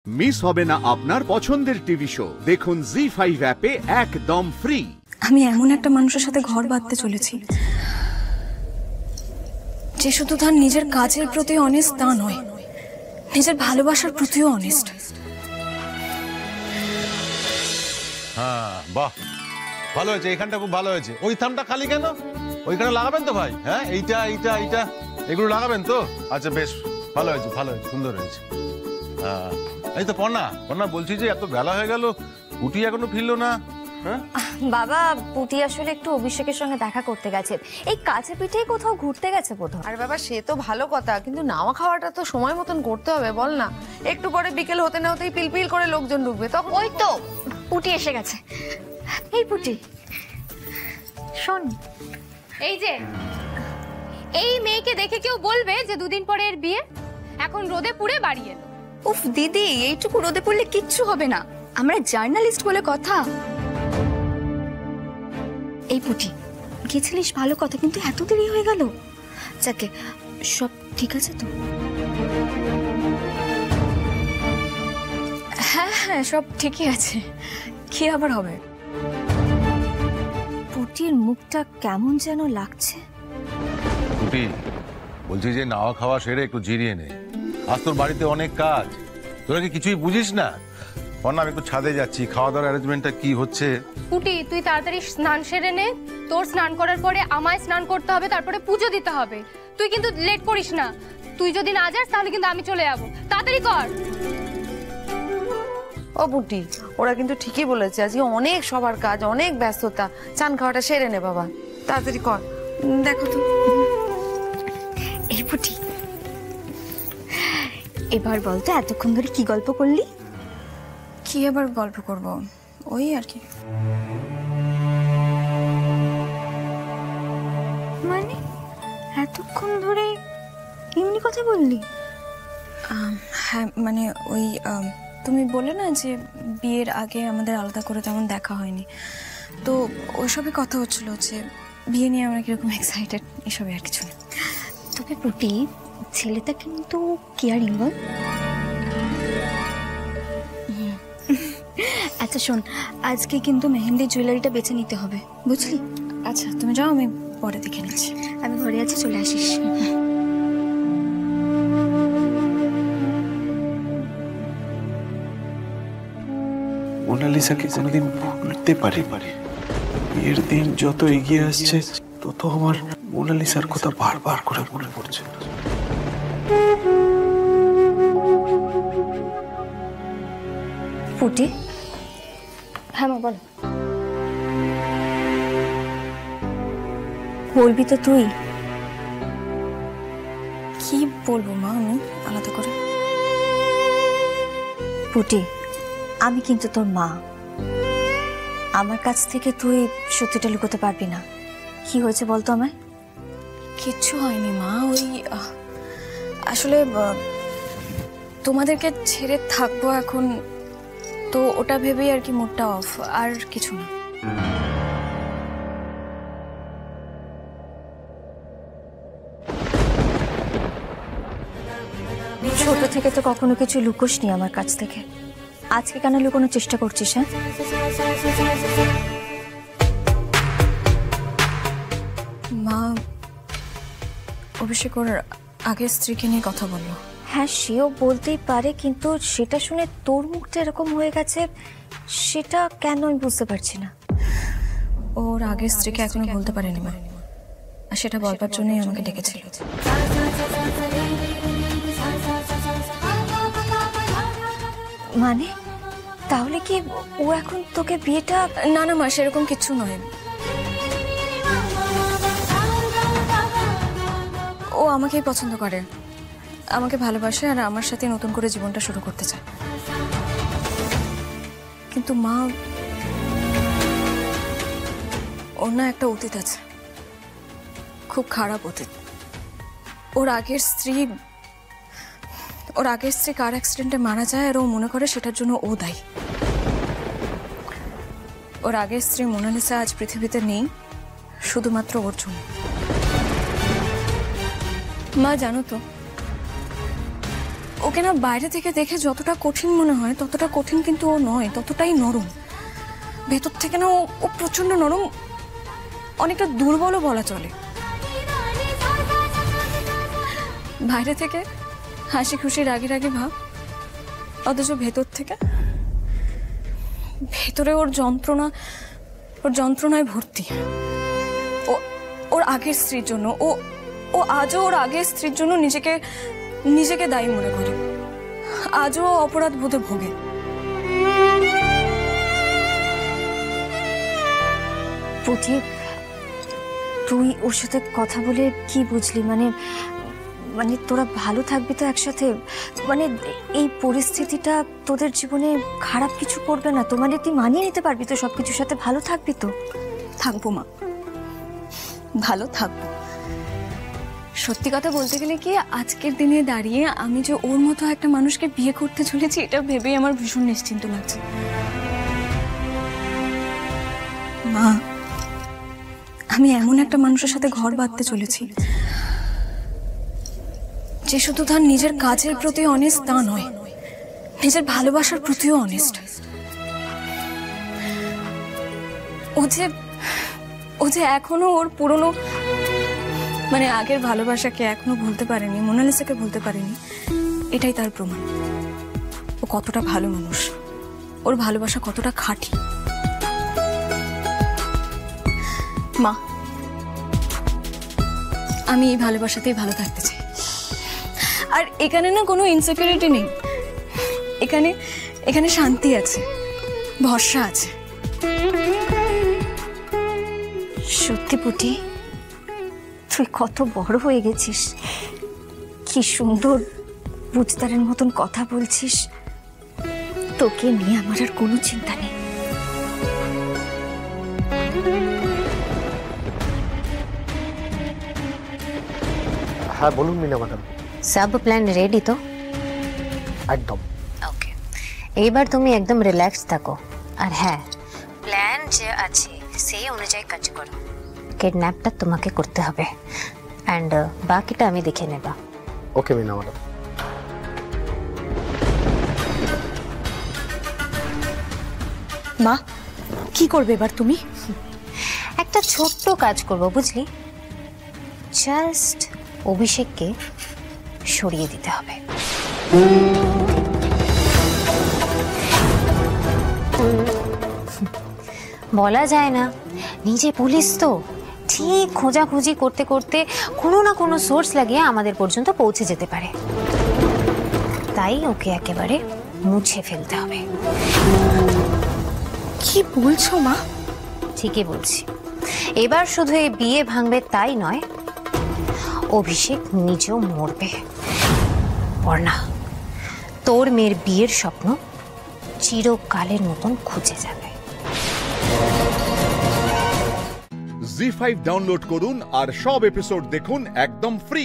Miss হবে না আপনার পছন্দের টিভি শো। দেখুন জি5 অ্যাপে একদম ফ্রি। আমি এমন একটা মানুষের সাথে ঘর বাঁধতে চলেছি যে শুধু তার নিজের কাজের প্রতি অনেস্ট তা নয়, নিজের ভালোবাসার প্রতিও অনেস্ট। হ্যাঁ, বাহ, ভালো হয়েছে, এখানটা খুব ভালো হয়েছে। ওই থামটা খালি কেন? ওইখানে লাগাবেন তো ভাই? হ্যাঁ, এইটা এইটা এইটা এগুলো লাগাবেন তো? আচ্ছা, বেশ ভালো হয়েছে, ভালো হয়েছে, সুন্দর হয়েছে। হ্যাঁ, এই তো পর্ণা বলছি যে এত বেলা হয়ে গেল, পুটি এখনো ফিরলো না। হ্যাঁ বাবা, পুটি আসলে একটু অভিষেকের সঙ্গে দেখা করতে গেছে, এই কাছে পিঠেই কোথাও ঘুরতে গেছে বোধহয়। আর বাবা, সে তো ভালো কথা, কিন্তু নাওয়া খাওয়াটা তো সময় মতন করতে হবে, বল না? একটু পরে বিকেল হতে না হতেই পিলপিল করে লোকজন ঢুকবে, তখন ওই তো পুটি এসে গেছে। এই পুটি শোন, এই যে এই মেয়েকে দেখে কেউ বলবে যে দুদিন পরে এর বিয়ে, এখন রোদে পুড়ে বাড়ি এলো। উফ দিদি, এইটুকু রোদে পড়লে কিচ্ছু হবে না, আমরা জার্নালিস্ট বলে কথা। এই পুটি, গেছিলিস ভালো কথা, কিন্তু এত দেরি হয়ে গেল। যাকে, সব ঠিক আছে তো? হ্যাঁ হ্যাঁ, সব ঠিকই আছে। কি আবার হবে? পুটির মুখটা কেমন যেন লাগছে। পুটি, বলছি যে নাওয়া খাওয়া সেরে একটু জিরিয়ে নে, আজ তোর বাড়িতে অনেক কাজ, তোরা কি কিছুই বুঝিস না? পর্ণা, আমি একটু ছাদে যাচ্ছি, খাওয়া দাওয়ার অ্যারেঞ্জমেন্টটা কি হচ্ছে? পুটি, তুই তাড়াতাড়ি স্নান সেরে নে, তোর স্নান করার পরে আমায় স্নান করতে হবে, তারপরে পুজো দিতে হবে। তুই কিন্তু লেট করিস না, তুই যদি না যাস তাহলে কিন্তু আমি চলে যাবো, তাড়াতাড়ি কর। ও বুটি, ওরা কিন্তু ঠিকই বলেছে, আজকে অনেক সবার কাজ, অনেক ব্যস্ততা। চান খাওয়াটা সেরে নে বাবা, তাড়াতাড়ি কর। দেখো তো, এই পুটি, এবার বলতো এতক্ষণ ধরে কি গল্প করলি? কি আবার গল্প করব, ওই আর কি। মানে এতক্ষণ ধরে এমনি কথা বললি? হ্যাঁ, মানে ওই তুমি বললে না যে বিয়ের আগে আমাদের আলাদা করে তেমন দেখা হয়নি, তো ওইসবই কথা হচ্ছিল যে বিয়ে নিয়ে আমরা কিরকম এক্সাইটেড, এসবই আর কিছু না। তবে পুটি, ছেলেটা কিন্তু কেয়ারিং বল। আচ্ছা শোন, আজকে কিন্তু মেহেন্দি জুয়েলারিটা বেছে নিতে হবে, বুঝলি? আচ্ছা তুমি যাও, আমি পরে দেখে নিচ্ছি। আমি ঘরে আছি, চলে আসিস। মোনালিসাকে কোনোদিন ভুলতে পারি? এর দিন যত এগিয়ে আসছে তত আমার মোনালিসার কথা বারবার করে মনে পড়ছে। পুটি, হ্যাঁ মা বল। বলবি তো তুই? কি বলবো মা আমি আলাদা করে? পুটি, আমি কিন্তু তোর মা, আমার কাছ থেকে তুই সত্যিটা লুকোতে পারবি না। কি হয়েছে বলতো আমায়? কিচ্ছু হয়নি মা, ওই আসলে তোমাদেরকে ছেড়ে থাকবো এখন, তো ওটা ভেবেই আর কি মুডটা অফ, আর কিছু না। ছোট থেকে তো কখনো কিছু লুকোসনি আমার কাছ থেকে, আজকে কেন লুকোনোর চেষ্টা করছিস? হ্যাঁ, মা, অভিষেক ওর আগের স্ত্রীকে নিয়ে কথা বললো। হ্যাঁ সেও বলতেই পারে, কিন্তু সেটা শুনে তোর মুখটা এরকম হয়ে গেছে, সেটা কেন আমি বুঝতে পারছি না। ওর আগের স্ত্রীকে এখনো বলতে পারেনি মা, আর সেটা বলবার জন্যই আমাকে ডেকেছিল। মানে তাহলে কি ও এখন তোকে বিয়েটা? না না মা, সেরকম কিছু নয়, ও আমাকেই পছন্দ করে, আমাকে ভালোবাসে, আর আমার সাথে নতুন করে জীবনটা শুরু করতে চায়। কিন্তু মা, ওর না একটা অতীত আছে, খুব খারাপ অতীত। ওর আগের স্ত্রী কার অ্যাক্সিডেন্টে মারা যায়, আর ও মনে করে সেটার জন্য ও দায়ী। ওর আগের স্ত্রী মোনালিসা আজ পৃথিবীতে নেই শুধুমাত্র ওর জন্য। মা জানো তো, ও ওকে না বাইরে থেকে দেখে যতটা কঠিন মনে হয় ততটা কঠিন কিন্তু ও নয়, ততটাই নরম। ভেতর থেকে না ও প্রচন্ড নরম, অনেকটা দুর্বলও বলা চলে। বাইরে থেকে হাসি খুশি রাগে রাগে ভাব, অথচ ভেতর থেকে ভেতরে ওর যন্ত্রণায় ভর্তি। ওর আগের স্ত্রীর জন্য ও আজও ওর আগের স্ত্রীর জন্য নিজেকে দায়ী মনে করে, আজও অপরাধ বোধে ভোগে। পুঁথি, তুই ওর সাথে কথা বলে কি বুঝলি? মানে তোরা ভালো থাকবি তো একসাথে? মানে এই পরিস্থিতিটা তোদের জীবনে খারাপ কিছু করবে না তো? মানে তুই মানিয়ে নিতে পারবি তো সবকিছুর সাথে? ভালো থাকবি তো? থাকবো মা, ভালো থাকবো। সত্যি কথা বলতে গেলে কি, আজকের দিনে দাঁড়িয়ে আমি যে ওর মতো একটা মানুষকে বিয়ে করতে চলেছি এটা ভেবেই আমার ভীষণ নিশ্চিন্ত লাগছে। মা, আমি এমন একটা মানুষের সাথে ঘর বাঁধতে চলেছি যে শুধু তার নিজের কাজের প্রতি অনেস্ট তা নয়, নিজের ভালোবাসার প্রতিও অনেস্ট। ও যে এখনো ওর পুরনো মানে আগের ভালোবাসাকে এখনো ভুলতে পারেনি, মোনালিসাকে ভুলতে পারেনি, এটাই তার প্রমাণ। ও কতটা ভালো মানুষ, ওর ভালোবাসা কতটা খাঁটি। মা, আমি এই ভালোবাসাতেই ভালো থাকতে চাই। আর এখানে না কোনো ইনসিকিউরিটি নেই, এখানে শান্তি আছে, ভরসা আছে। সত্যি পুঁটি, তুই কত বড় হয়ে গেছিস, কি সুন্দর বুঝতারের মতন কথা বলছিস। তোকে নিয়ে আমার আর কোনো চিন্তা নেই। হ্যাঁ বলুন মিনা ম্যাডাম। সব প্ল্যান রেডি তো? একদম। ওকে, এইবার তুমি একদম রিল্যাক্স থাকো। আর হ্যাঁ, প্ল্যান যে আছে সেই অনুযায়ী কাজ করো। কিডন্যাপটা তোমাকে করতে হবে, অ্যান্ড বাকিটা আমি দেখে নেব। ওকে মিনা ম্যাডাম। মা, কি করবে এবার তুমি? একটা ছোট্ট কাজ করব, বুঝলি? জাস্ট অভিষেককে সরিয়ে দিতে হবে। বলা যায় না, নিজে পুলিশ তো, ঠিক খোঁজাখুঁজি করতে করতে কোনো না কোনো সোর্স লাগিয়ে আমাদের পর্যন্ত পৌঁছে যেতে পারে। তাই ওকে একেবারে মুছে ফেলতে হবে। কি বলছো মা? ঠিকই বলছি। এবার শুধু এই বিয়ে ভাঙবে তাই নয়, অভিষেক নিজেও মরবে। অর্ণা, তোর মেয়ের বিয়ের স্বপ্ন চিরকালের মতন খুঁজে যাবে। জি5 ডাউনলোড করুন আর সব এপিসোড দেখুন একদম ফ্রি।